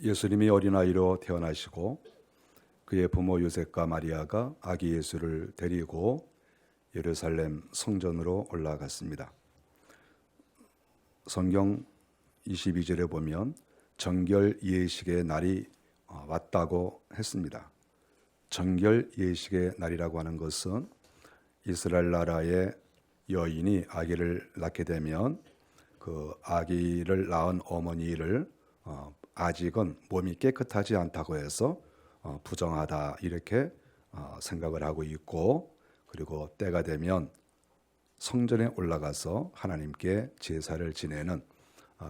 예수님이 어린아이로 태어나시고 그의 부모 요셉과 마리아가 아기 예수를 데리고 예루살렘 성전으로 올라갔습니다. 성경 22절에 보면 정결 예식의 날이 왔다고 했습니다. 정결 예식의 날이라고 하는 것은 이스라엘 나라의 여인이 아기를 낳게 되면 그 아기를 낳은 어머니를 아직은 몸이 깨끗하지 않다고 해서 부정하다 이렇게 생각을 하고 있고, 그리고 때가 되면 성전에 올라가서 하나님께 제사를 지내는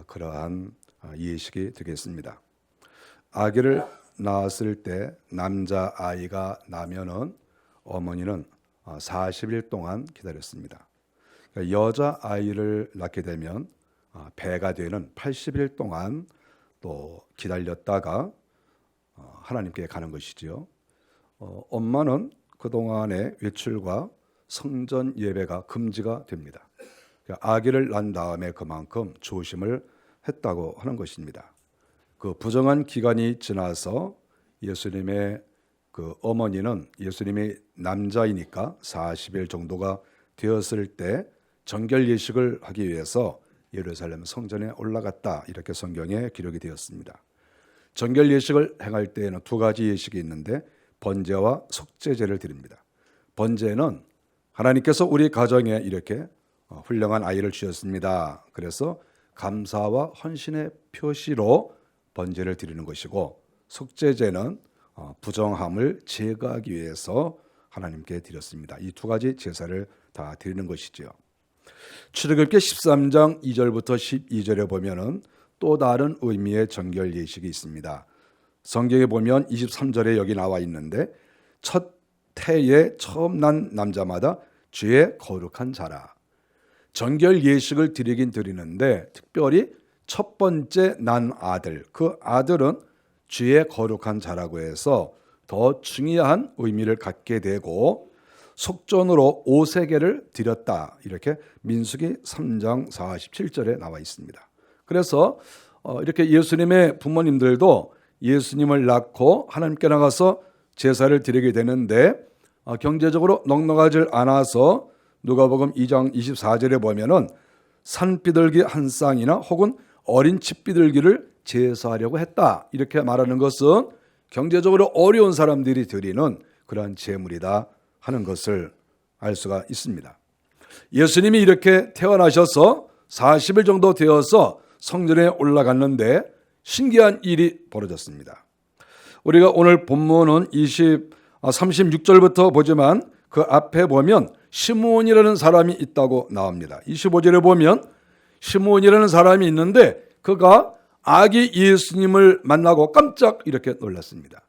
그러한 예식이 되겠습니다. 아기를 낳았을 때 남자 아이가 나면은 어머니는 40일 동안 기다렸습니다. 여자 아이를 낳게 되면 배가 되는 80일 동안 또 기다렸다가 하나님께 가는 것이지요. 엄마는 그동안의 외출과 성전 예배가 금지가 됩니다. 아기를 낳은 다음에 그만큼 조심을 했다고 하는 것입니다. 그 부정한 기간이 지나서 예수님의 그 어머니는 예수님이 남자이니까 40일 정도가 되었을 때 정결 예식을 하기 위해서 예루살렘 성전에 올라갔다, 이렇게 성경에 기록이 되었습니다. 정결 예식을 행할 때에는 두 가지 예식이 있는데 번제와 속죄제를 드립니다. 번제는 하나님께서 우리 가정에 이렇게 훌륭한 아이를 주셨습니다. 그래서 감사와 헌신의 표시로 번제를 드리는 것이고, 속죄제는 부정함을 제거하기 위해서 하나님께 드렸습니다. 이 두 가지 제사를 다 드리는 것이죠. 출애굽기 13장 2절부터 12절에 보면은 또 다른 의미의 정결 예식이 있습니다. 성경에 보면 23절에 여기 나와 있는데, 첫 태에 처음 난 남자마다 주의 거룩한 자라. 정결 예식을 드리긴 드리는데 특별히 첫 번째 난 아들, 그 아들은 주의 거룩한 자라고 해서 더 중요한 의미를 갖게 되고, 속전으로 5세계를 드렸다, 이렇게 민수기 3장 47절에 나와 있습니다. 그래서 이렇게 예수님의 부모님들도 예수님을 낳고 하나님께 나가서 제사를 드리게 되는데 경제적으로 넉넉하지 않아서 누가복음 2장 24절에 보면은 산비둘기 한 쌍이나 혹은 어린 집비둘기를 제사하려고 했다, 이렇게 말하는 것은 경제적으로 어려운 사람들이 드리는 그러한 제물이다 하는 것을 알 수가 있습니다. 예수님이 이렇게 태어나셔서 40일 정도 되어서 성전에 올라갔는데 신기한 일이 벌어졌습니다. 우리가 오늘 본문은 36절부터 보지만 그 앞에 보면 시므온이라는 사람이 있다고 나옵니다. 25절에 보면 시므온이라는 사람이 있는데 그가 아기 예수님을 만나고 깜짝 이렇게 놀랐습니다.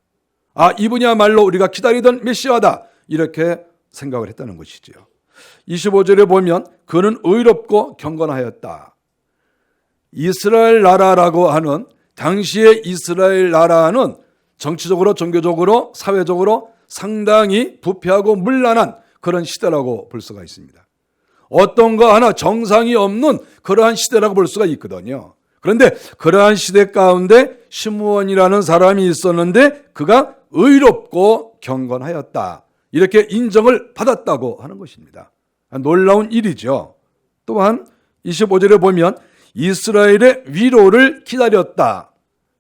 이분이야말로 우리가 기다리던 메시아다, 이렇게 생각을 했다는 것이죠. 25절에 보면 그는 의롭고 경건하였다. 이스라엘 나라라고 하는 당시의 이스라엘 나라는 정치적으로 종교적으로 사회적으로 상당히 부패하고 문란한 그런 시대라고 볼 수가 있습니다. 어떤 거 하나 정상이 없는 그러한 시대라고 볼 수가 있거든요. 그런데 그러한 시대 가운데 시므온이라는 사람이 있었는데 그가 의롭고 경건하였다, 이렇게 인정을 받았다고 하는 것입니다. 놀라운 일이죠. 또한 25절에 보면 이스라엘의 위로를 기다렸다.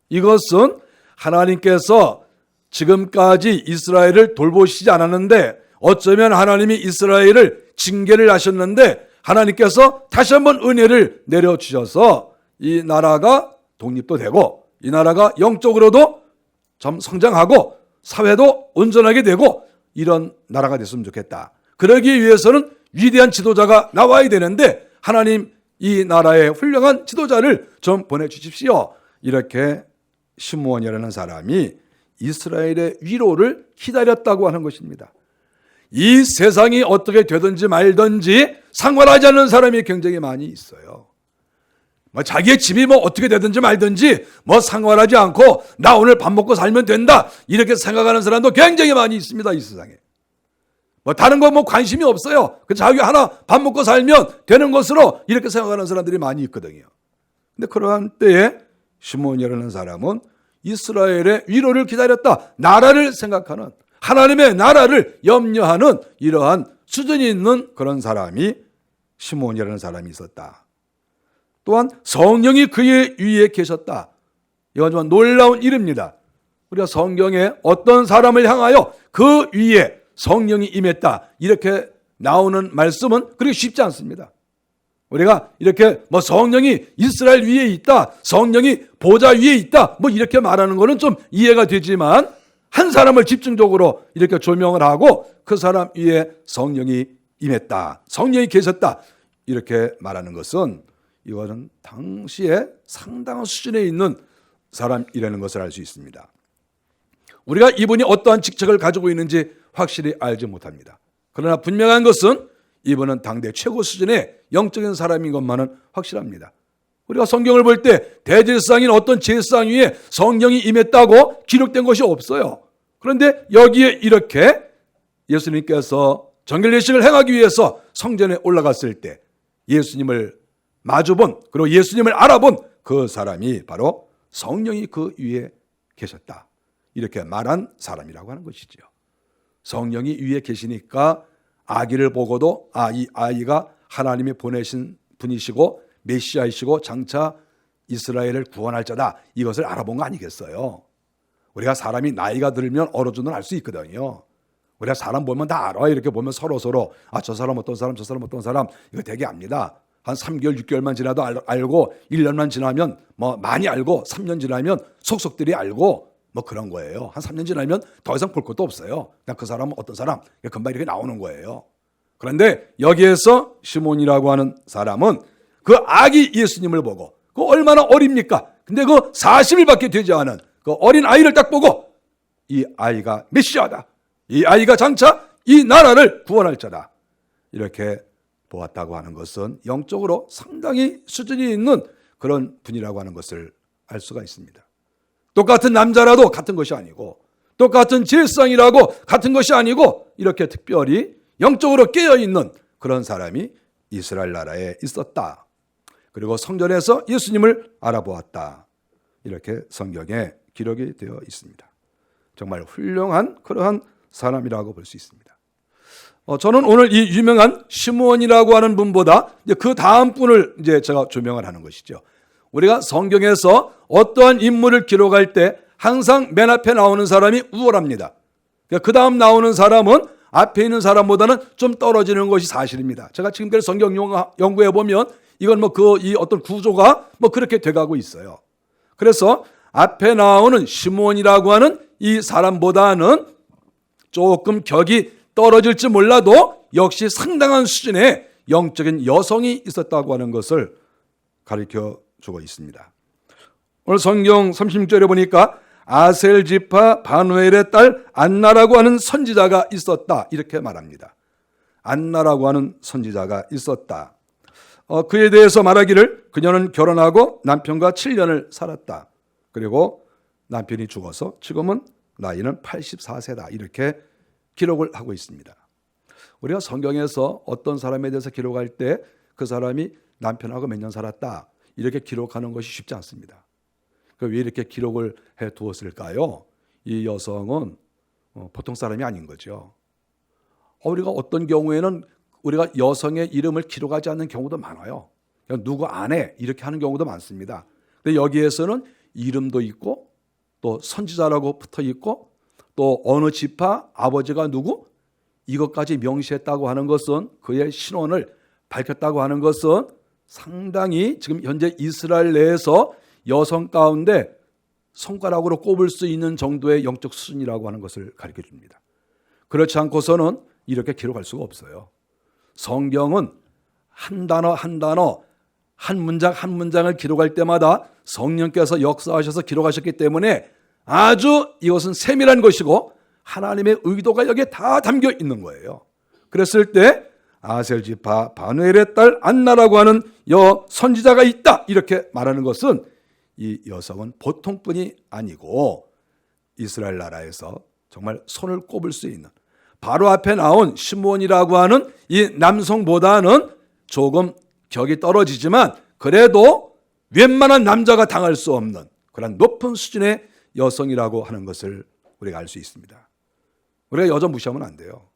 이것은 하나님께서 지금까지 이스라엘을 돌보시지 않았는데 어쩌면 하나님이 이스라엘을 징계를 하셨는데 하나님께서 다시 한번 은혜를 내려주셔서 이 나라가 독립도 되고 이 나라가 영적으로도 좀 성장하고 사회도 온전하게 되고 이런 나라가 됐으면 좋겠다. 그러기 위해서는 위대한 지도자가 나와야 되는데 하나님 이 나라에 훌륭한 지도자를 좀 보내주십시오. 이렇게 시므온이라는 사람이 이스라엘의 위로를 기다렸다고 하는 것입니다. 이 세상이 어떻게 되든지 말든지 상관하지 않는 사람이 굉장히 많이 있어요. 자기의 집이 어떻게 되든지 말든지 상관하지 않고 나 오늘 밥 먹고 살면 된다, 이렇게 생각하는 사람도 굉장히 많이 있습니다. 이 세상에 다른 거 관심이 없어요. 자기 하나 밥 먹고 살면 되는 것으로 이렇게 생각하는 사람들이 많이 있거든요. 근데 그러한 때에 시므온이라는 사람은 이스라엘의 위로를 기다렸다. 나라를 생각하는, 하나님의 나라를 염려하는 이러한 수준이 있는 그런 사람이 시므온이라는 사람이 있었다. 또한 성령이 그의 위에 계셨다. 이건 정말 놀라운 일입니다. 우리가 성경에 어떤 사람을 향하여 그 위에 성령이 임했다 이렇게 나오는 말씀은 그렇게 쉽지 않습니다. 우리가 이렇게 성령이 이스라엘 위에 있다, 성령이 보좌 위에 있다 이렇게 말하는 것은 좀 이해가 되지만, 한 사람을 집중적으로 이렇게 조명을 하고 그 사람 위에 성령이 임했다, 성령이 계셨다 이렇게 말하는 것은 이거는 당시에 상당한 수준에 있는 사람이라는 것을 알 수 있습니다. 우리가 이분이 어떠한 직책을 가지고 있는지 확실히 알지 못합니다. 그러나 분명한 것은 이분은 당대 최고 수준의 영적인 사람인 것만은 확실합니다. 우리가 성경을 볼 때 대제사장인 어떤 제사장 위에 성령이 임했다고 기록된 것이 없어요. 그런데 여기에 이렇게 예수님께서 정결례식을 행하기 위해서 성전에 올라갔을 때 예수님을 마주본, 그리고 예수님을 알아본 그 사람이 바로 성령이 그 위에 계셨다 이렇게 말한 사람이라고 하는 것이죠. 성령이 위에 계시니까 아기를 보고도 이 아이가 하나님이 보내신 분이시고 메시아이시고 장차 이스라엘을 구원할 자다, 이것을 알아본 거 아니겠어요? 우리가 사람이 나이가 들면 어느 정도는 알 수 있거든요. 우리가 사람 보면 다 알아. 이렇게 보면 서로 저 사람 어떤 사람, 저 사람 어떤 사람, 이거 되게 압니다. 한 3개월, 6개월만 지나도 알고, 1년만 지나면 많이 알고, 3년 지나면 속속들이 알고 그런 거예요. 한 3년 지나면 더 이상 볼 것도 없어요. 그냥 그 사람은 어떤 사람, 금방 이렇게 나오는 거예요. 그런데 여기에서 시몬이라고 하는 사람은 그 아기 예수님을 보고, 그 얼마나 어립니까? 근데 그 40일밖에 되지 않은 그 어린 아이를 딱 보고 이 아이가 메시아다, 이 아이가 장차 이 나라를 구원할 자다 이렇게 보았다고 하는 것은 영적으로 상당히 수준이 있는 그런 분이라고 하는 것을 알 수가 있습니다. 똑같은 남자라도 같은 것이 아니고, 똑같은 제사장이라고 같은 것이 아니고, 이렇게 특별히 영적으로 깨어있는 그런 사람이 이스라엘 나라에 있었다. 그리고 성전에서 예수님을 알아보았다. 이렇게 성경에 기록이 되어 있습니다. 정말 훌륭한 그러한 사람이라고 볼 수 있습니다. 저는 오늘 이 유명한 시므온이라고 하는 분보다 그 다음 분을 제가 조명을 하는 것이죠. 우리가 성경에서 어떠한 인물을 기록할 때 항상 맨 앞에 나오는 사람이 우월합니다. 그 다음 나오는 사람은 앞에 있는 사람보다는 좀 떨어지는 것이 사실입니다. 제가 지금까지 성경 연구해 보면 이건 이 어떤 구조가 그렇게 돼가고 있어요. 그래서 앞에 나오는 시므온이라고 하는 이 사람보다는 조금 격이 떨어질지 몰라도 역시 상당한 수준의 영적인 여성이 있었다고 하는 것을 가르쳐 주고 있습니다. 오늘 성경 36절에 보니까 아셀 지파 바누엘의 딸 안나라고 하는 선지자가 있었다 이렇게 말합니다. 안나라고 하는 선지자가 있었다. 그에 대해서 말하기를 그녀는 결혼하고 남편과 7년을 살았다. 그리고 남편이 죽어서 지금은 나이는 84세다 이렇게 기록을 하고 있습니다. 우리가 성경에서 어떤 사람에 대해서 기록할 때 그 사람이 남편하고 몇 년 살았다 이렇게 기록하는 것이 쉽지 않습니다. 왜 이렇게 기록을 해 두었을까요? 이 여성은 보통 사람이 아닌 거죠. 우리가 어떤 경우에는 우리가 여성의 이름을 기록하지 않는 경우도 많아요. 그냥 누구 아내 이렇게 하는 경우도 많습니다. 근데 여기에서는 이름도 있고 또 선지자라고 붙어 있고 또 어느 지파 아버지가 누구 이것까지 명시했다고 하는 것은 그의 신원을 밝혔다고 하는 것은 상당히 지금 현재 이스라엘 내에서 여성 가운데 손가락으로 꼽을 수 있는 정도의 영적 수준이라고 하는 것을 가르쳐 줍니다. 그렇지 않고서는 이렇게 기록할 수가 없어요. 성경은 한 단어 한 단어, 한 문장 한 문장을 기록할 때마다 성령께서 역사하셔서 기록하셨기 때문에 아주 이것은 세밀한 것이고 하나님의 의도가 여기에 다 담겨 있는 거예요. 그랬을 때 아셀 지파 바누엘의 딸 안나라고 하는 선지자가 있다 이렇게 말하는 것은 이 여성은 보통 분이 아니고 이스라엘 나라에서 정말 손을 꼽을 수 있는, 바로 앞에 나온 시므온이라고 하는 이 남성보다는 조금 격이 떨어지지만 그래도 웬만한 남자가 당할 수 없는 그런 높은 수준의 여성이라고 하는 것을 우리가 알 수 있습니다. 우리가 여자 무시하면 안 돼요.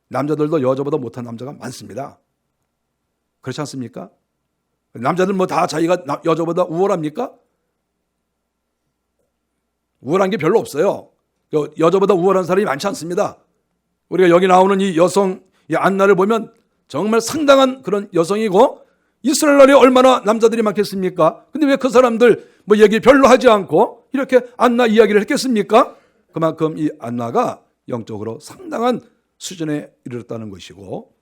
남자들도 여자보다 못한 남자가 많습니다. 그렇지 않습니까? 남자들 뭐 다 자기가 여자보다 우월합니까? 우월한 게 별로 없어요. 여자보다 우월한 사람이 많지 않습니다. 우리가 여기 나오는 이 여성, 이 안나를 보면 정말 상당한 그런 여성이고, 이스라엘에 얼마나 남자들이 많겠습니까? 근데 왜 그 사람들 뭐 얘기 별로 하지 않고 이렇게 안나 이야기를 했겠습니까? 그만큼 이 안나가 영적으로 상당한 수준에 이르렀다는 것이고,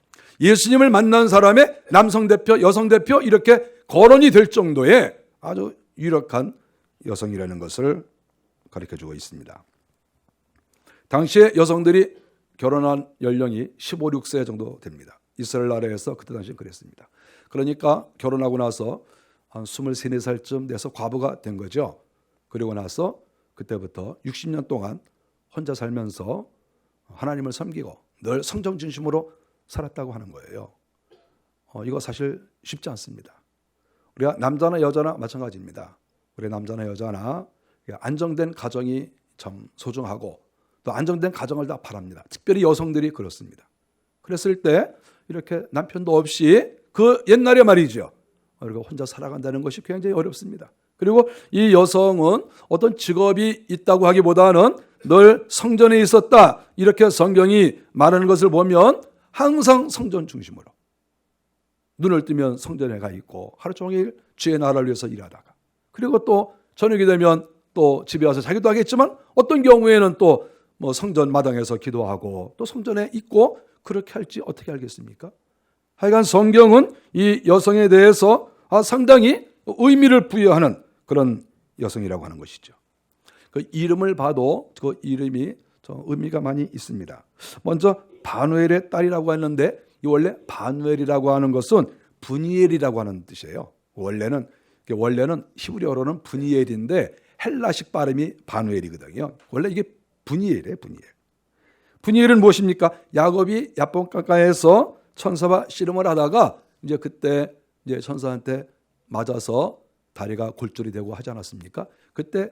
예수님을 만난 사람의 남성 대표, 여성 대표 이렇게 거론이 될 정도의 아주 유력한 여성이라는 것을 가르쳐주고 있습니다. 당시에 여성들이 결혼한 연령이 15, 16세 정도 됩니다. 이스라엘 나라에서 그때 당시 그랬습니다. 그러니까 결혼하고 나서 한 23, 24살쯤 돼서 과부가 된 거죠. 그리고 나서 그때부터 60년 동안 혼자 살면서 하나님을 섬기고 늘 성정 중심으로 살았다고 하는 거예요. 이거 사실 쉽지 않습니다. 우리가 남자나 여자나 마찬가지입니다. 우리 남자나 여자나 안정된 가정이 참 소중하고 또 안정된 가정을 다 바랍니다. 특별히 여성들이 그렇습니다. 그랬을 때 이렇게 남편도 없이 그 옛날에 말이죠. 우리가 혼자 살아간다는 것이 굉장히 어렵습니다. 그리고 이 여성은 어떤 직업이 있다고 하기보다는 늘 성전에 있었다. 이렇게 성경이 말하는 것을 보면 항상 성전 중심으로 눈을 뜨면 성전에 가 있고 하루 종일 주의 나라를 위해서 일하다가 그리고 또 저녁이 되면 또 집에 와서 자기도 하겠지만 어떤 경우에는 또 뭐 성전 마당에서 기도하고 또 성전에 있고 그렇게 할지 어떻게 알겠습니까? 하여간 성경은 이 여성에 대해서 상당히 의미를 부여하는 그런 여성이라고 하는 것이죠. 그 이름을 봐도 그 이름이 좀 의미가 많이 있습니다. 먼저 바누엘의 딸이라고 했는데 이 원래 바누엘이라고 하는 것은 분이엘이라고 하는 뜻이에요. 원래는 히브리어로는 분이엘인데 헬라식 발음이 바누엘이거든요. 원래 이게 분이엘이에요. 분이엘은 무엇입니까? 야곱이 야복 강가에서 천사와 씨름을 하다가 이제 그때 이제 천사한테 맞아서 다리가 골절이 되고 하지 않았습니까? 그때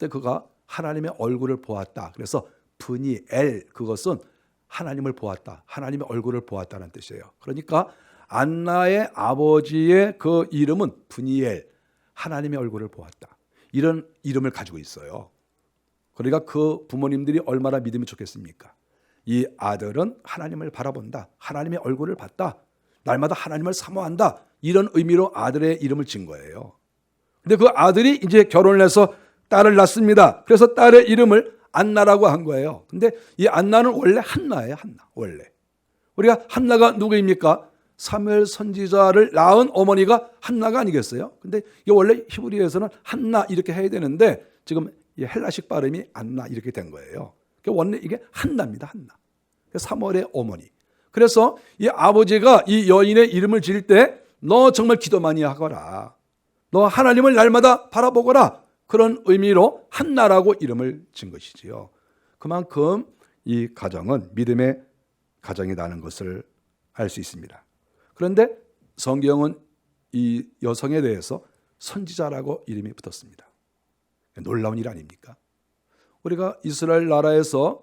그가 하나님의 얼굴을 보았다. 그래서 분이엘, 그것은 하나님을 보았다. 하나님의 얼굴을 보았다는 뜻이에요. 그러니까 안나의 아버지의 그 이름은 분이엘, 하나님의 얼굴을 보았다. 이런 이름을 가지고 있어요. 그러니까 그 부모님들이 얼마나 믿음이 좋겠습니까? 이 아들은 하나님을 바라본다. 하나님의 얼굴을 봤다. 날마다 하나님을 사모한다. 이런 의미로 아들의 이름을 지은 거예요. 근데 그 아들이 이제 결혼을 해서 딸을 낳습니다. 그래서 딸의 이름을 안나라고 한 거예요. 근데 이 안나는 원래 한나예요. 한나. 원래. 우리가 한나가 누구입니까? 사무엘 선지자를 낳은 어머니가 한나가 아니겠어요? 근데 이게 원래 히브리어에서는 한나 이렇게 해야 되는데 지금 이 헬라식 발음이 안나 이렇게 된 거예요. 원래 이게 한나입니다. 한나. 사무엘의 어머니. 그래서 이 아버지가 이 여인의 이름을 지을 때 너 정말 기도 많이 하거라. 너 하나님을 날마다 바라보거라. 그런 의미로 한나라고 이름을 지은 것이지요. 그만큼 이 가정은 믿음의 가정이라는 것을 알 수 있습니다. 그런데 성경은 이 여성에 대해서 선지자라고 이름이 붙었습니다. 놀라운 일 아닙니까? 우리가 이스라엘 나라에서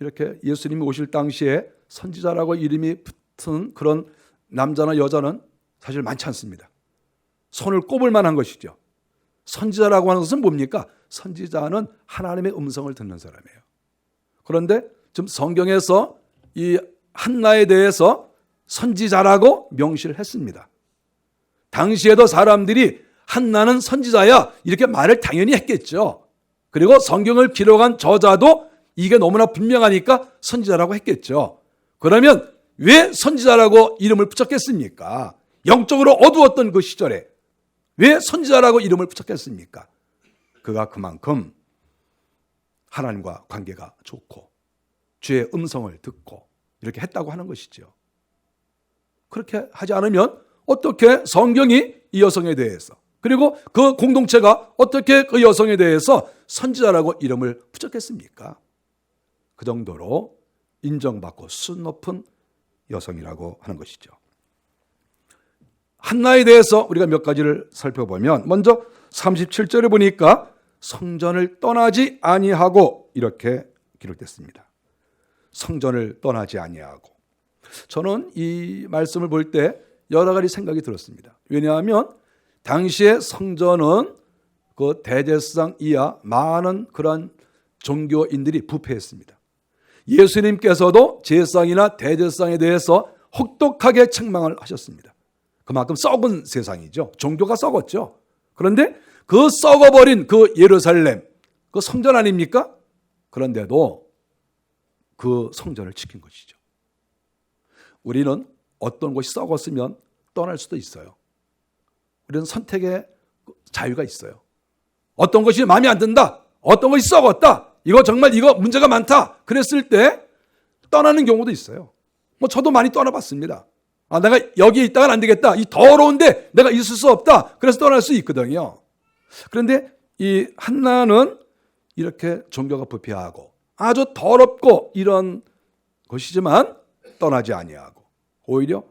이렇게 예수님이 오실 당시에 선지자라고 이름이 붙은 그런 남자나 여자는 사실 많지 않습니다. 손을 꼽을 만한 것이죠. 선지자라고 하는 것은 뭡니까? 선지자는 하나님의 음성을 듣는 사람이에요. 그런데 지금 성경에서 이 한나에 대해서 선지자라고 명시를 했습니다. 당시에도 사람들이 한나는 선지자야 이렇게 말을 당연히 했겠죠. 그리고 성경을 기록한 저자도 이게 너무나 분명하니까 선지자라고 했겠죠. 그러면 왜 선지자라고 이름을 붙였겠습니까? 영적으로 어두웠던 그 시절에 왜 선지자라고 이름을 붙였겠습니까? 그가 그만큼 하나님과 관계가 좋고 주의 음성을 듣고 이렇게 했다고 하는 것이죠. 그렇게 하지 않으면 어떻게 성경이 이 여성에 대해서 그리고 그 공동체가 어떻게 그 여성에 대해서 선지자라고 이름을 붙였겠습니까? 그 정도로 인정받고 순 높은 여성이라고 하는 것이죠. 한나에 대해서 우리가 몇 가지를 살펴보면 먼저 37절에 보니까 성전을 떠나지 아니하고 이렇게 기록됐습니다. 성전을 떠나지 아니하고. 저는 이 말씀을 볼 때 여러 가지 생각이 들었습니다. 왜냐하면 당시의 성전은 그 대제사장 이하 많은 그런 종교인들이 부패했습니다. 예수님께서도 제사장이나 대제사장에 대해서 혹독하게 책망을 하셨습니다. 그만큼 썩은 세상이죠. 종교가 썩었죠. 그런데 그 썩어버린 그 예루살렘, 그 성전 아닙니까? 그런데도 그 성전을 지킨 것이죠. 우리는 어떤 곳이 썩었으면 떠날 수도 있어요. 우리는 선택의 자유가 있어요. 어떤 것이 마음에 안 든다, 어떤 것이 썩었다, 이거 정말 이거 문제가 많다 그랬을 때 떠나는 경우도 있어요. 저도 많이 떠나봤습니다. 내가 여기에 있다가는 안 되겠다, 이 더러운데 내가 있을 수 없다, 그래서 떠날 수 있거든요. 그런데 이 한나는 이렇게 종교가 부패하고 아주 더럽고 이런 것이지만 떠나지 아니하고 오히려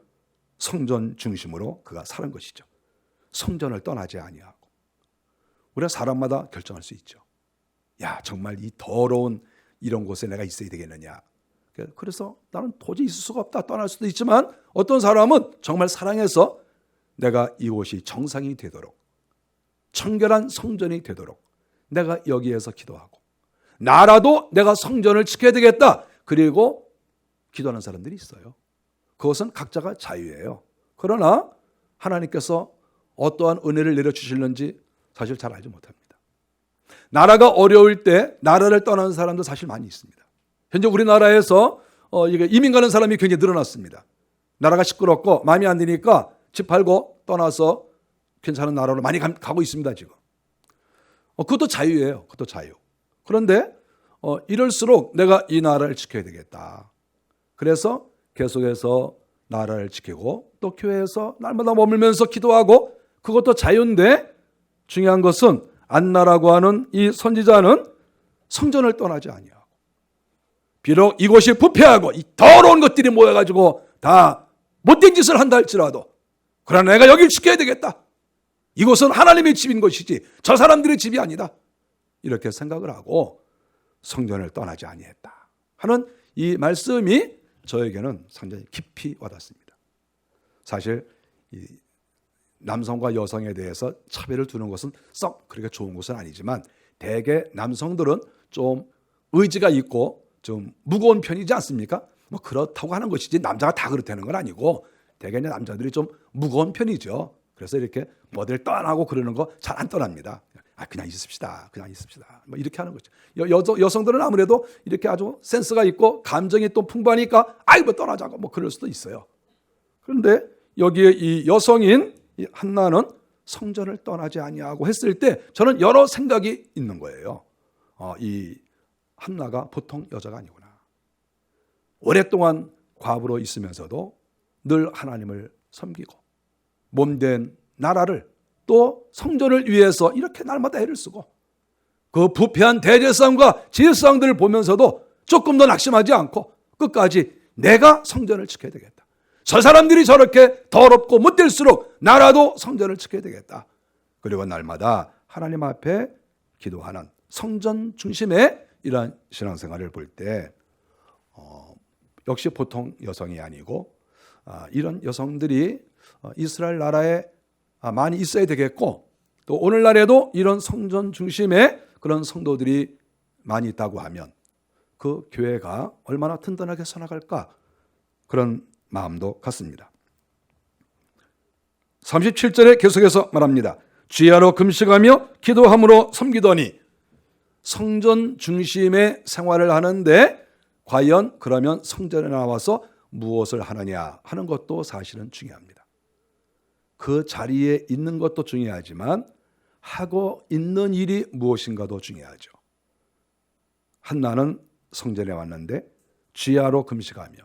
성전 중심으로 그가 사는 것이죠. 성전을 떠나지 아니하고. 우리가 사람마다 결정할 수 있죠. 야, 정말 이 더러운 이런 곳에 내가 있어야 되겠느냐. 그래서 나는 도저히 있을 수가 없다, 떠날 수도 있지만 어떤 사람은 정말 사랑해서 내가 이곳이 정상이 되도록, 청결한 성전이 되도록 내가 여기에서 기도하고, 나라도 내가 성전을 지켜야 되겠다, 그리고 기도하는 사람들이 있어요. 그것은 각자가 자유예요. 그러나 하나님께서 어떠한 은혜를 내려주실는지 사실 잘 알지 못합니다. 나라가 어려울 때 나라를 떠나는 사람도 사실 많이 있습니다. 현재 우리나라에서 이민 가는 사람이 굉장히 늘어났습니다. 나라가 시끄럽고 마음에 안 드니까 집 팔고 떠나서 괜찮은 나라로 많이 가고 있습니다, 지금. 그것도 자유예요. 그것도 자유. 그런데 이럴수록 내가 이 나라를 지켜야 되겠다. 그래서 계속해서 나라를 지키고 또 교회에서 날마다 머물면서 기도하고, 그것도 자유인데 중요한 것은 안나라고 하는 이 선지자는 성전을 떠나지 아니하고, 비록 이곳이 부패하고 이 더러운 것들이 모여가지고 다 못된 짓을 한다 할지라도, 그러나 내가 여길 지켜야 되겠다. 이곳은 하나님의 집인 것이지 저 사람들의 집이 아니다. 이렇게 생각을 하고 성전을 떠나지 아니했다 하는 이 말씀이 저에게는 상당히 깊이 와닿습니다. 사실 이 남성과 여성에 대해서 차별을 두는 것은 썩 그렇게 좋은 것은 아니지만, 대개 남성들은 좀 의지가 있고 좀 무거운 편이지 않습니까? 그렇다고 하는 것이지 남자가 다 그렇다는 건 아니고, 대개 남자들이 좀 무거운 편이죠. 그래서 이렇게 뭐들 떠나고 그러는 거 잘 안 떠납니다. 그냥 있읍시다, 그냥 있읍시다, 이렇게 하는 거죠. 여성들은 아무래도 이렇게 아주 센스가 있고 감정이 또 풍부하니까 떠나자고 그럴 수도 있어요. 그런데 여기에 이 여성인 이 한나는 성전을 떠나지 아니하고 했을 때 저는 여러 생각이 있는 거예요. 이 한나가 보통 여자가 아니구나. 오랫동안 과부로 있으면서도 늘 하나님을 섬기고 몸된 나라를 또 성전을 위해서 이렇게 날마다 애를 쓰고, 그 부패한 대제사장과 제사장들을 보면서도 조금 더 낙심하지 않고 끝까지 내가 성전을 지켜야 되겠다. 저 사람들이 저렇게 더럽고 못될수록 나라도 성전을 지켜야 되겠다. 그리고 날마다 하나님 앞에 기도하는 성전 중심의 이러한 신앙생활을 볼 때 역시 보통 여성이 아니고 이런 여성들이 이스라엘 나라에 많이 있어야 되겠고, 또 오늘날에도 이런 성전 중심의 그런 성도들이 많이 있다고 하면 그 교회가 얼마나 든든하게 서나갈까, 그런 마음도 갖습니다. 37절에 계속해서 말합니다. 주야로 금식하며 기도함으로 섬기더니. 성전 중심의 생활을 하는데 과연 그러면 성전에 나와서 무엇을 하느냐 하는 것도 사실은 중요합니다. 그 자리에 있는 것도 중요하지만 하고 있는 일이 무엇인가도 중요하죠. 한나는 성전에 왔는데 주야로 금식하며,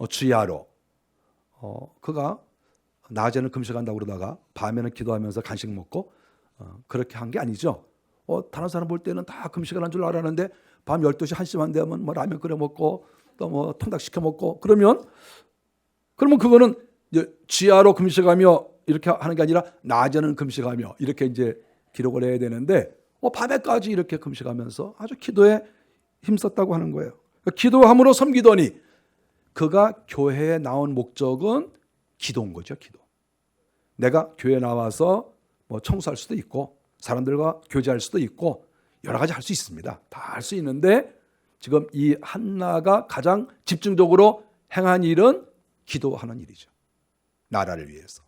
주야로 그가 낮에는 금식한다고 그러다가 밤에는 기도하면서 간식 먹고 그렇게 한 게 아니죠. 다른 사람 볼 때는 다 금식을 한 줄 알았는데 밤 12시 1시만 되면 라면 끓여 먹고 또 통닭 시켜 먹고, 그러면 그거는 주야로 금식하며 이렇게 하는 게 아니라 낮에는 금식하며 이렇게 이제 기록을 해야 되는데 밤에까지 이렇게 금식하면서 아주 기도에 힘썼다고 하는 거예요. 기도함으로 섬기더니 그가 교회에 나온 목적은 기도인 거죠. 기도. 내가 교회에 나와서 청소할 수도 있고 사람들과 교제할 수도 있고 여러 가지 할 수 있습니다. 다 할 수 있는데 지금 이 한나가 가장 집중적으로 행한 일은 기도하는 일이죠. 나라를 위해서.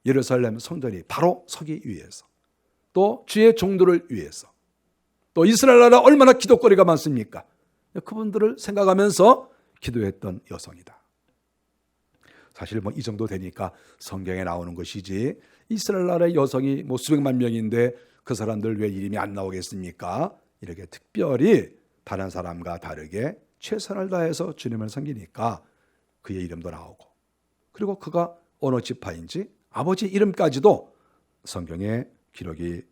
예루살렘 성전이 바로 서기 위해서. 또 주의 종들을 위해서. 또 이스라엘 나라 얼마나 기도거리가 많습니까? 그분들을 생각하면서 기도했던 여성이다. 사실 이 정도 되니까 성경에 나오는 것이지 이스라엘 나라의 여성이 수백만 명인데 그 사람들 왜 이름이 안 나오겠습니까? 이렇게 특별히 다른 사람과 다르게 최선을 다해서 주님을 섬기니까 그의 이름도 나오고 그리고 그가 어느 지파인지 아버지 이름까지도 성경에 기록이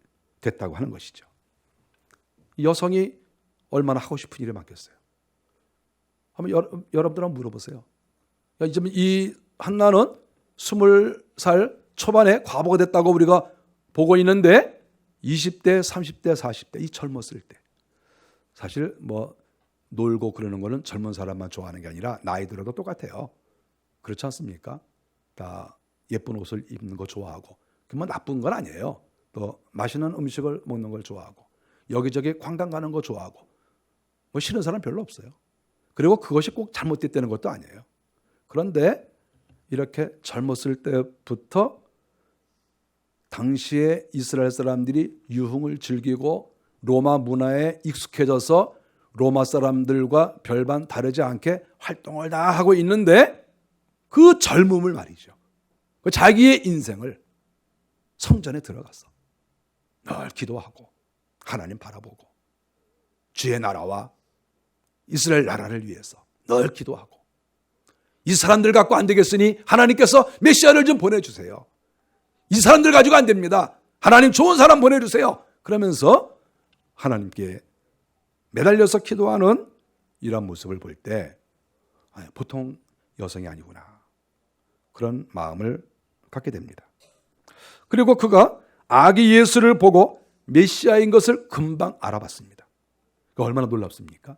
됐다고 하는 것이죠. 이 여성이 얼마나 하고 싶은 일이 많겠어요? 한번 여러분들 한번 물어보세요. 이 한나는 20살 초반에 과부가 됐다고 우리가 보고 있는데 20대, 30대, 40대 이 젊었을 때 사실 놀고 그러는 거는 젊은 사람만 좋아하는 게 아니라 나이 들어도 똑같아요. 그렇지 않습니까? 다 예쁜 옷을 입는 거 좋아하고 그건 나쁜 건 아니에요. 또 맛있는 음식을 먹는 걸 좋아하고 여기저기 관광 가는 거 좋아하고 싫은 사람 별로 없어요. 그리고 그것이 꼭 잘못됐다는 것도 아니에요. 그런데 이렇게 젊었을 때부터 당시에 이스라엘 사람들이 유흥을 즐기고 로마 문화에 익숙해져서 로마 사람들과 별반 다르지 않게 활동을 다 하고 있는데 그 젊음을 말이죠. 자기의 인생을 성전에 들어가서 늘 기도하고 하나님 바라보고 주의 나라와 이스라엘 나라를 위해서 늘 기도하고 이 사람들 갖고 안 되겠으니 하나님께서 메시아를 좀 보내주세요. 이 사람들 가지고 안 됩니다. 하나님 좋은 사람 보내주세요. 그러면서 하나님께 매달려서 기도하는 이런 모습을 볼 때 보통 여성이 아니구나 그런 마음을 갖게 됩니다. 그리고 그가 아기 예수를 보고 메시아인 것을 금방 알아봤습니다. 얼마나 놀랍습니까?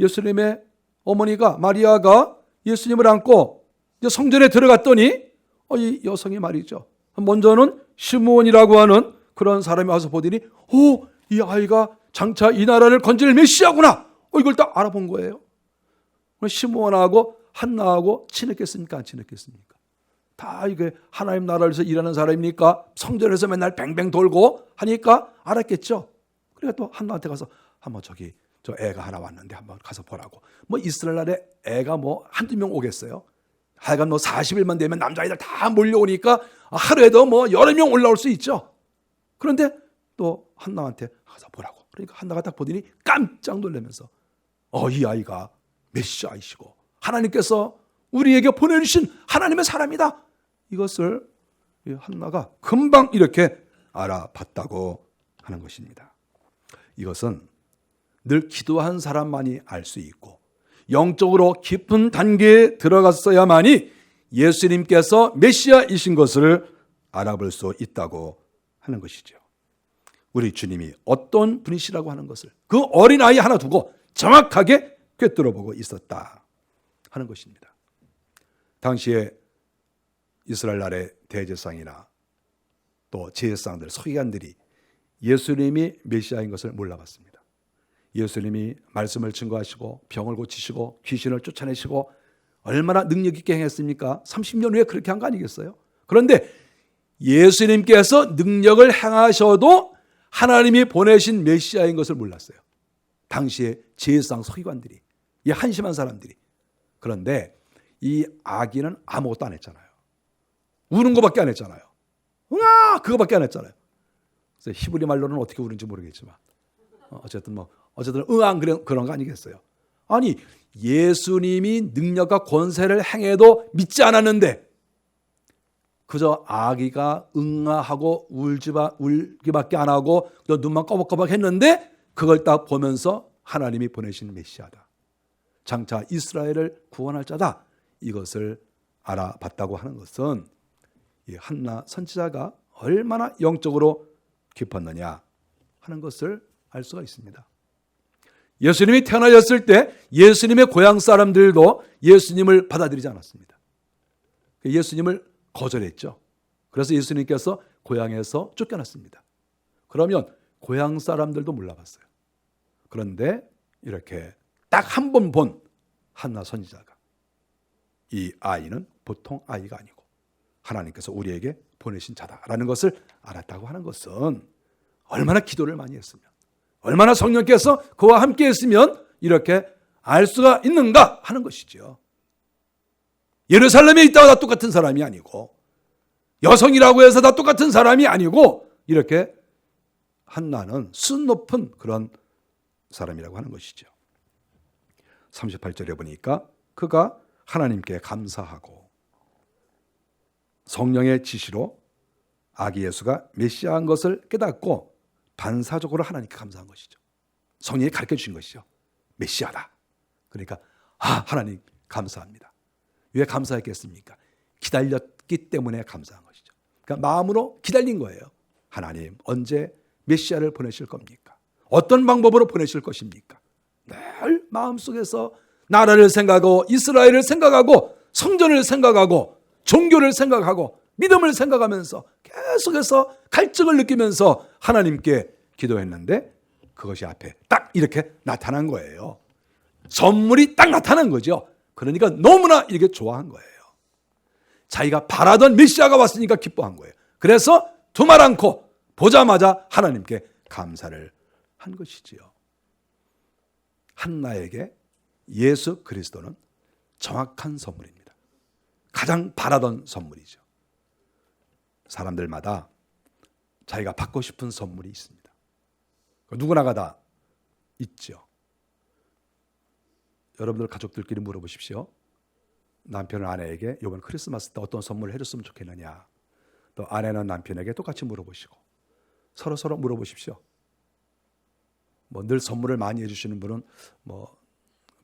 예수님의 어머니가 마리아가 예수님을 안고 성전에 들어갔더니 이 여성이 말이죠. 먼저는 시므온이라고 하는 그런 사람이 와서 보더니 이 아이가 장차 이 나라를 건질 메시아구나. 이걸 딱 알아본 거예요. 시므온하고 한나하고 친했겠습니까? 안 친했겠습니까? 다 이게 하나님 나라를 위해서 일하는 사람이니까 성전에서 맨날 뱅뱅 돌고 하니까 알았겠죠. 그러니까 또 한나한테 가서 한번 저 애가 하나 왔는데 한번 가서 보라고. 이스라엘에 애가 한두 명 오겠어요? 하여간 40일만 되면 남자아이들 다 몰려오니까 하루에도 여러 명 올라올 수 있죠. 그런데 또 한나한테 가서 보라고. 그러니까 한나가 딱 보더니 깜짝 놀라면서 이 아이가 메시아이시고 하나님께서 우리에게 보내주신 하나님의 사람이다. 이것을 한나가 금방 이렇게 알아봤다고 하는 것입니다. 이것은 늘 기도한 사람만이 알 수 있고 영적으로 깊은 단계에 들어갔어야만이 예수님께서 메시아이신 것을 알아볼 수 있다고 하는 것이죠. 우리 주님이 어떤 분이시라고 하는 것을 그 어린아이 하나 두고 정확하게 꿰뚫어보고 있었다 하는 것입니다. 당시에 이스라엘 나라의 대제사장이나 또 제사장들, 서기관들이 예수님이 메시아인 것을 몰라봤습니다. 예수님이 말씀을 증거하시고 병을 고치시고 귀신을 쫓아내시고 얼마나 능력 있게 행했습니까? 30년 후에 그렇게 한 거 아니겠어요? 그런데 예수님께서 능력을 행하셔도 하나님이 보내신 메시아인 것을 몰랐어요. 당시에 제사장 서기관들이, 이 한심한 사람들이. 그런데 이 아기는 아무것도 안 했잖아요. 우는 것밖에 안 했잖아요. 응아! 그거밖에 안 했잖아요. 그래서 히브리 말로는 어떻게 우는지 모르겠지만 어쨌든 응앙 그런 거 아니겠어요? 아니 예수님이 능력과 권세를 행해도 믿지 않았는데 그저 아기가 응아하고 울기밖에 안 하고 눈만 꺼벅꺼벅 했는데 그걸 딱 보면서 하나님이 보내신 메시아다. 장차 이스라엘을 구원할 자다. 이것을 알아봤다고 하는 것은 이 한나 선지자가 얼마나 영적으로 깊었느냐 하는 것을 알 수가 있습니다. 예수님이 태어나셨을 때 예수님의 고향 사람들도 예수님을 받아들이지 않았습니다. 예수님을 거절했죠. 그래서 예수님께서 고향에서 쫓겨났습니다. 그러면 고향 사람들도 몰라봤어요. 그런데 이렇게 딱 한 번 본 한나 선지자가 이 아이는 보통 아이가 아니고 하나님께서 우리에게 보내신 자다라는 것을 알았다고 하는 것은 얼마나 기도를 많이 했으면, 얼마나 성령께서 그와 함께 했으면 이렇게 알 수가 있는가 하는 것이죠. 예루살렘에 있다가 다 똑같은 사람이 아니고, 여성이라고 해서 다 똑같은 사람이 아니고, 이렇게 한나는 순 높은 그런 사람이라고 하는 것이죠. 38절에 보니까 그가 하나님께 감사하고 성령의 지시로 아기 예수가 메시아인 것을 깨닫고 반사적으로 하나님께 감사한 것이죠. 성령이 가르쳐 주신 것이죠. 메시아다. 그러니까 하나님 감사합니다. 왜 감사했겠습니까? 기다렸기 때문에 감사한 것이죠. 그러니까 마음으로 기다린 거예요. 하나님 언제 메시아를 보내실 겁니까? 어떤 방법으로 보내실 것입니까? 늘 마음속에서 나라를 생각하고 이스라엘을 생각하고 성전을 생각하고 종교를 생각하고 믿음을 생각하면서 계속해서 갈증을 느끼면서 하나님께 기도했는데 그것이 앞에 딱 이렇게 나타난 거예요. 선물이 딱 나타난 거죠. 그러니까 너무나 이렇게 좋아한 거예요. 자기가 바라던 메시아가 왔으니까 기뻐한 거예요. 그래서 두말 않고 보자마자 하나님께 감사를 한 것이지요. 한나에게 예수 그리스도는 정확한 선물입니다. 가장 바라던 선물이죠. 사람들마다 자기가 받고 싶은 선물이 있습니다. 누구나가 다 있죠. 여러분들 가족들끼리 물어보십시오. 남편은 아내에게 이번 크리스마스 때 어떤 선물을 해줬으면 좋겠느냐. 또 아내는 남편에게 똑같이 물어보시고 서로 물어보십시오. 늘 선물을 많이 해주시는 분은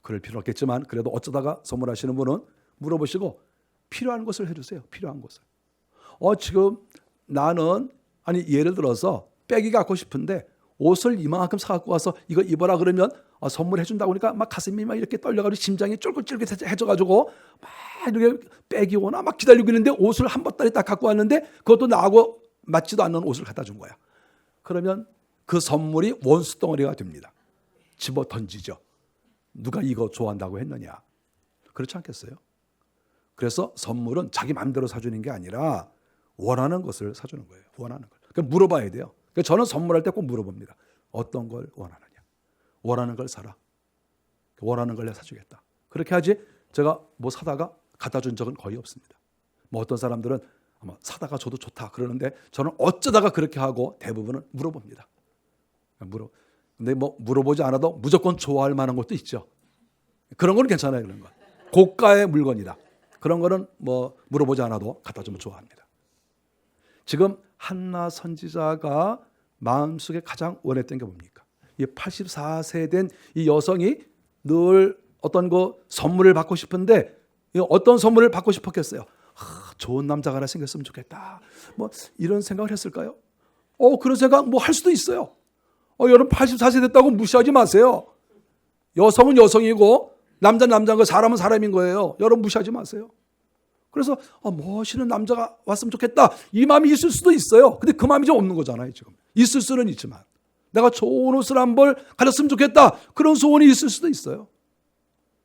그럴 필요 없겠지만 그래도 어쩌다가 선물하시는 분은 물어보시고 필요한 것을 해주세요. 필요한 것을. 지금 나는 예를 들어서 백이 갖고 싶은데 옷을 이만큼 사갖고 와서 이거 입어라 그러면 선물해 준다고 하니까 막 가슴이 막 이렇게 떨려가지고 심장이 쫄깃쫄깃해져가지고 막 이렇게 백이 오나 막 기다리고 있는데 옷을 한 보따리 딱 갖고 왔는데 그것도 나하고 맞지도 않는 옷을 갖다 준 거야. 그러면 그 선물이 원수 덩어리가 됩니다. 집어 던지죠. 누가 이거 좋아한다고 했느냐. 그렇지 않겠어요? 그래서 선물은 자기 마음대로 사주는 게 아니라 원하는 것을 사주는 거예요. 원하는 걸. 그러니까 물어봐야 돼요. 그러니까 저는 선물할 때 꼭 물어봅니다. 어떤 걸 원하느냐. 원하는 걸 사라. 원하는 걸 내가 사주겠다. 그렇게 하지 제가 사다가 갖다 준 적은 거의 없습니다. 어떤 사람들은 사다가 줘도 좋다 그러는데 저는 어쩌다가 그렇게 하고 대부분은 물어봅니다. 근데 물어보지 않아도 무조건 좋아할 만한 것도 있죠. 그런 건 괜찮아요. 그런 거. 고가의 물건이다. 그런 거는 물어보지 않아도 갖다 주면 좋아합니다. 지금 한나 선지자가 마음속에 가장 원했던 게 뭡니까? 이 84세 된 이 여성이 늘 어떤 선물을 받고 싶은데 어떤 선물을 받고 싶었겠어요? 좋은 남자가 하나 생겼으면 좋겠다. 이런 생각을 했을까요? 그런 생각 할 수도 있어요. 여러분 84세 됐다고 무시하지 마세요. 여성은 여성이고 남자는 남자인 거 사람은 사람인 거예요. 여러분 무시하지 마세요. 그래서 멋있는 남자가 왔으면 좋겠다. 이 마음이 있을 수도 있어요. 근데 그 마음이 좀 없는 거잖아요. 지금 있을 수는 있지만 내가 좋은 옷을 한 벌 가졌으면 좋겠다. 그런 소원이 있을 수도 있어요.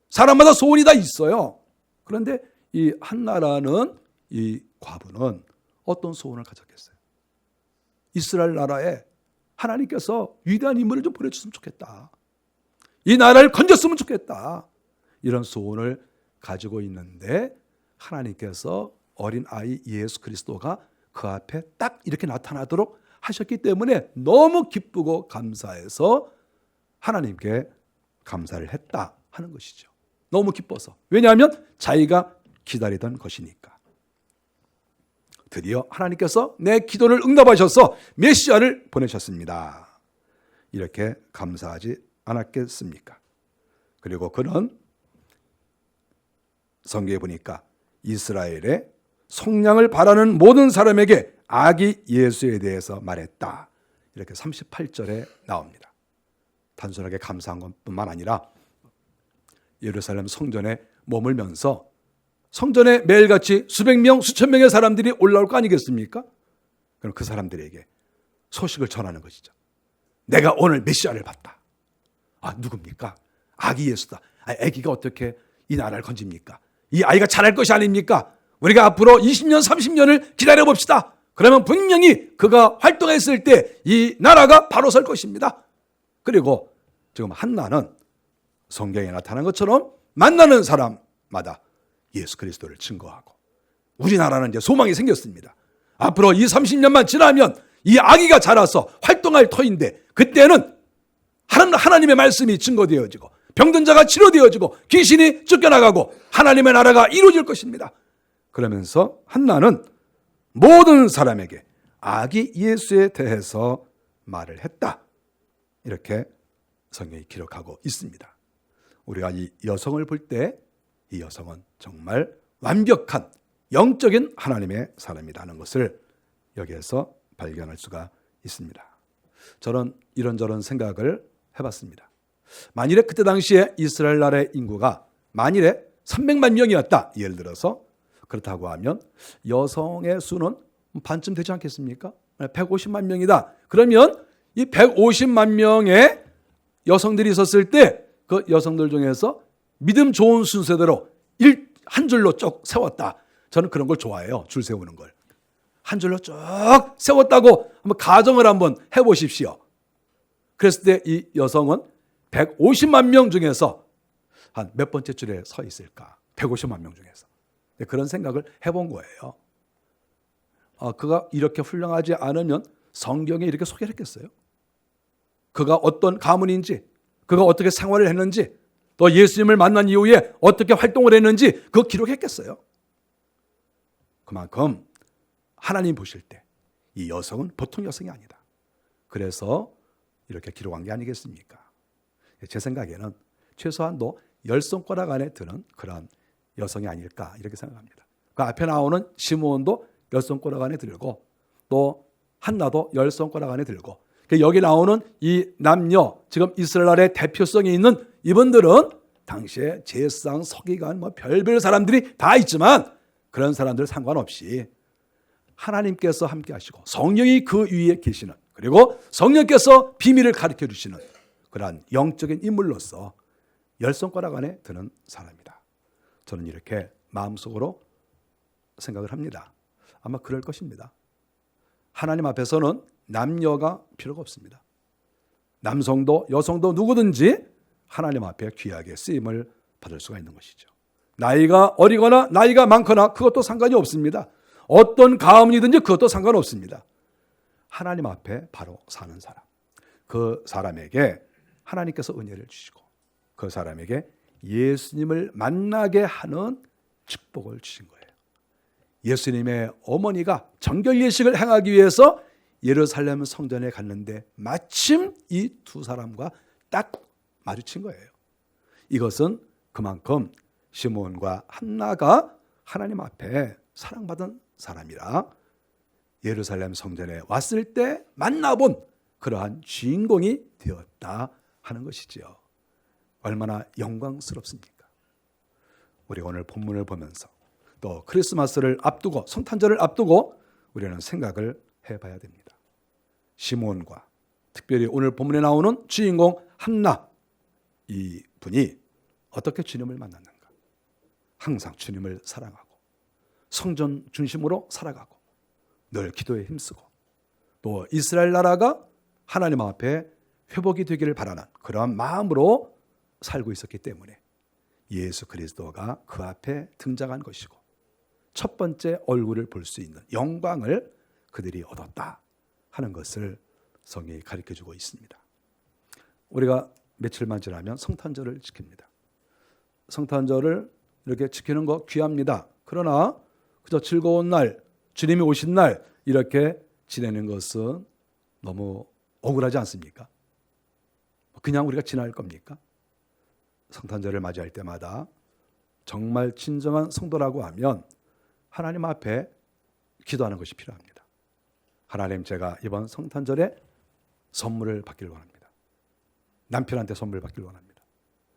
사람마다 소원이 다 있어요. 그런데 이 한나라는 이 과부는 어떤 소원을 가졌겠어요? 이스라엘 나라에 하나님께서 위대한 인물을 좀 보내줬으면 좋겠다. 이 나라를 건졌으면 좋겠다. 이런 소원을 가지고 있는데 하나님께서 어린 아이 예수 그리스도가 그 앞에 딱 이렇게 나타나도록 하셨기 때문에 너무 기쁘고 감사해서 하나님께 감사를 했다 하는 것이죠. 너무 기뻐서. 왜냐하면 자기가 기다리던 것이니까. 드디어 하나님께서 내 기도를 응답하셔서 메시아를 보내셨습니다. 이렇게 감사하지 않았겠습니까? 그리고 그는 성경에 보니까 이스라엘의 속량을 바라는 모든 사람에게 아기 예수에 대해서 말했다. 이렇게 38절에 나옵니다. 단순하게 감사한 것뿐만 아니라 예루살렘 성전에 머물면서 성전에 매일같이 수백 명, 수천 명의 사람들이 올라올 거 아니겠습니까? 그럼 그 사람들에게 소식을 전하는 것이죠. 내가 오늘 메시아를 봤다. 누굽니까? 아기 예수다. 아기가 어떻게 이 나라를 건집니까? 이 아이가 잘할 것이 아닙니까? 우리가 앞으로 20년, 30년을 기다려봅시다. 그러면 분명히 그가 활동했을 때 이 나라가 바로 설 것입니다. 그리고 지금 한나는 성경에 나타난 것처럼 만나는 사람마다 예수 그리스도를 증거하고 우리나라는 이제 소망이 생겼습니다. 앞으로 이 30년만 지나면 이 아기가 자라서 활동할 터인데 그때는 하나님의 말씀이 증거되어지고 병든 자가 치료되어지고 귀신이 쫓겨나가고 하나님의 나라가 이루어질 것입니다. 그러면서 한나는 모든 사람에게 아기 예수에 대해서 말을 했다. 이렇게 성경이 기록하고 있습니다. 우리가 이 여성을 볼 때 이 여성은 정말 완벽한 영적인 하나님의 사람이라는 것을 여기에서 발견할 수가 있습니다. 저는 이런저런 생각을 해봤습니다. 만일에 그때 당시에 이스라엘 나라의 인구가 만일에 300만 명이었다. 예를 들어서 그렇다고 하면 여성의 수는 반쯤 되지 않겠습니까? 150만 명이다. 그러면 이 150만 명의 여성들이 있었을 때 그 여성들 중에서 믿음 좋은 순서대로 한 줄로 쭉 세웠다. 저는 그런 걸 좋아해요. 줄 세우는 걸. 한 줄로 쭉 세웠다고 한번 가정을 한번 해보십시오. 그랬을 때 이 여성은 150만 명 중에서 한 몇 번째 줄에 서 있을까? 150만 명 중에서. 그런 생각을 해본 거예요. 그가 이렇게 훌륭하지 않으면 성경에 이렇게 소개를 했겠어요? 그가 어떤 가문인지, 그가 어떻게 생활을 했는지, 또 예수님을 만난 이후에 어떻게 활동을 했는지 그거 기록했겠어요? 그만큼 하나님 보실 때 이 여성은 보통 여성이 아니다. 그래서 이렇게 기록한 게 아니겠습니까? 제 생각에는 최소한도 10손가락 안에 드는 그런 여성이 아닐까 이렇게 생각합니다. 그 앞에 나오는 시므온도 10손가락 안에 들고 또 한나도 10손가락 안에 들고 여기 나오는 이 남녀 지금 이스라엘의 대표성이 있는 이분들은 당시에 제사장, 서기관 별별 사람들이 다 있지만 그런 사람들 상관없이 하나님께서 함께 하시고 성령이 그 위에 계시는 그리고 성령께서 비밀을 가르쳐 주시는 그러한 영적인 인물로서 10손가락 안에 드는 사람이다. 저는 이렇게 마음속으로 생각을 합니다. 아마 그럴 것입니다. 하나님 앞에서는 남녀가 필요가 없습니다. 남성도 여성도 누구든지 하나님 앞에 귀하게 쓰임을 받을 수가 있는 것이죠. 나이가 어리거나 나이가 많거나 그것도 상관이 없습니다. 어떤 가문이든지 그것도 상관없습니다. 하나님 앞에 바로 사는 사람, 그 사람에게 하나님께서 은혜를 주시고 그 사람에게 예수님을 만나게 하는 축복을 주신 거예요. 예수님의 어머니가 정결 예식을 행하기 위해서 예루살렘 성전에 갔는데 마침 이 두 사람과 딱 마주친 거예요. 이것은 그만큼 시므온과 한나가 하나님 앞에 사랑받은 사람이라 예루살렘 성전에 왔을 때 만나본 그러한 주인공이 되었다 하는 것이지요. 얼마나 영광스럽습니까? 우리가 오늘 본문을 보면서 또 크리스마스를 앞두고 성탄절을 앞두고 우리는 생각을 해봐야 됩니다. 시므온과 특별히 오늘 본문에 나오는 주인공 한나, 이 분이 어떻게 주님을 만났는가? 항상 주님을 사랑하고 성전 중심으로 살아가고 늘 기도에 힘쓰고 또 이스라엘 나라가 하나님 앞에 회복이 되기를 바라는 그러한 마음으로 살고 있었기 때문에 예수 그리스도가 그 앞에 등장한 것이고 첫 번째 얼굴을 볼 수 있는 영광을 그들이 얻었다 하는 것을 성경이 가르쳐주고 있습니다. 우리가 며칠만 지나면 성탄절을 지킵니다. 성탄절을 이렇게 지키는 거 귀합니다. 그러나 그저 즐거운 날, 주님이 오신 날 이렇게 지내는 것은 너무 억울하지 않습니까? 그냥 우리가 지날 겁니까? 성탄절을 맞이할 때마다 정말 진정한 성도라고 하면 하나님 앞에 기도하는 것이 필요합니다. 하나님, 제가 이번 성탄절에 선물을 받기를 원합니다. 남편한테 선물 받기를 원합니다.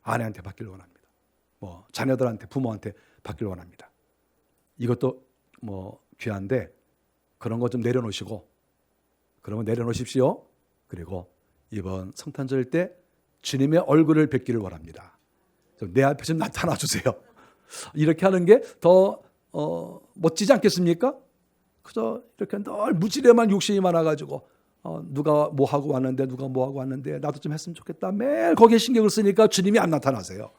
아내한테 받기를 원합니다. 자녀들한테, 부모한테 받기를 원합니다. 이것도 귀한데 그런 거 좀 내려놓으시고, 그러면 내려놓으십시오. 그리고 이번 성탄절 때 주님의 얼굴을 뵙기를 원합니다. 내 앞에 좀 나타나 주세요. 이렇게 하는 게 더 멋지지 않겠습니까? 그저 이렇게 늘 무지에만 욕심이 많아가지고 누가 뭐 하고 왔는데, 누가 뭐 하고 왔는데 나도 좀 했으면 좋겠다. 매일 거기에 신경을 쓰니까 주님이 안 나타나세요.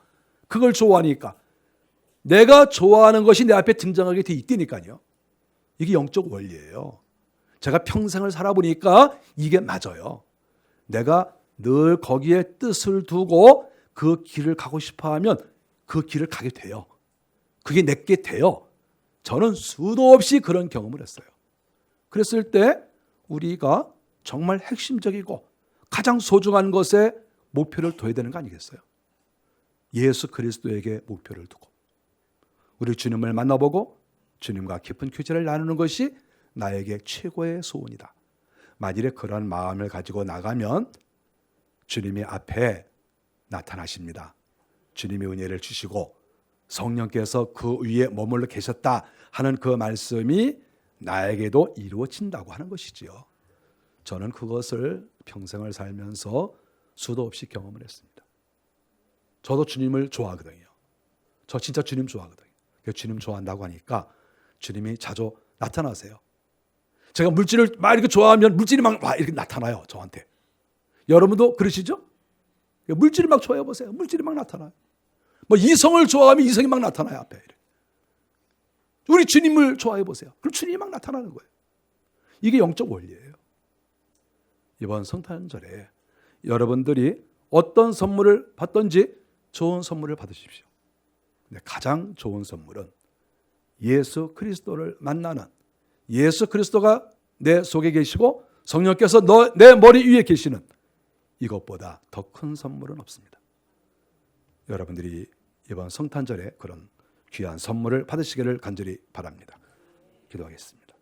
그걸 좋아하니까. 내가 좋아하는 것이 내 앞에 등장하게 돼 있다니까요. 이게 영적 원리예요. 제가 평생을 살아보니까 이게 맞아요. 내가 늘 거기에 뜻을 두고 그 길을 가고 싶어하면 그 길을 가게 돼요. 그게 내게 돼요. 저는 수도 없이 그런 경험을 했어요. 그랬을 때 우리가 정말 핵심적이고 가장 소중한 것에 목표를 둬야 되는 거 아니겠어요? 예수 그리스도에게 목표를 두고 우리 주님을 만나보고 주님과 깊은 교제를 나누는 것이 나에게 최고의 소원이다. 만일에 그런 마음을 가지고 나가면 주님의 앞에 나타나십니다. 주님의 은혜를 주시고 성령께서 그 위에 머물러 계셨다 하는 그 말씀이 나에게도 이루어진다고 하는 것이지요. 저는 그것을 평생을 살면서 수도 없이 경험을 했습니다. 저도 주님을 좋아하거든요. 저 진짜 주님 좋아하거든요. 주님 좋아한다고 하니까 주님이 자주 나타나세요. 제가 물질을 막 이렇게 좋아하면 물질이 막 이렇게 나타나요, 저한테. 여러분도 그러시죠? 물질을 막 좋아해 보세요. 물질이 막 나타나요. 이성을 좋아하면 이성이 막 나타나요, 앞에. 우리 주님을 좋아해 보세요. 그럼 주님이 막 나타나는 거예요. 이게 영적 원리예요. 이번 성탄절에 여러분들이 어떤 선물을 받든지 좋은 선물을 받으십시오. 근데 가장 좋은 선물은 예수 그리스도를 만나는, 예수 그리스도가 내 속에 계시고 성령께서 내 머리 위에 계시는 이것보다 더 큰 선물은 없습니다. 여러분들이 이번 성탄절에 그런 귀한 선물을 받으시기를 간절히 바랍니다. 기도하겠습니다.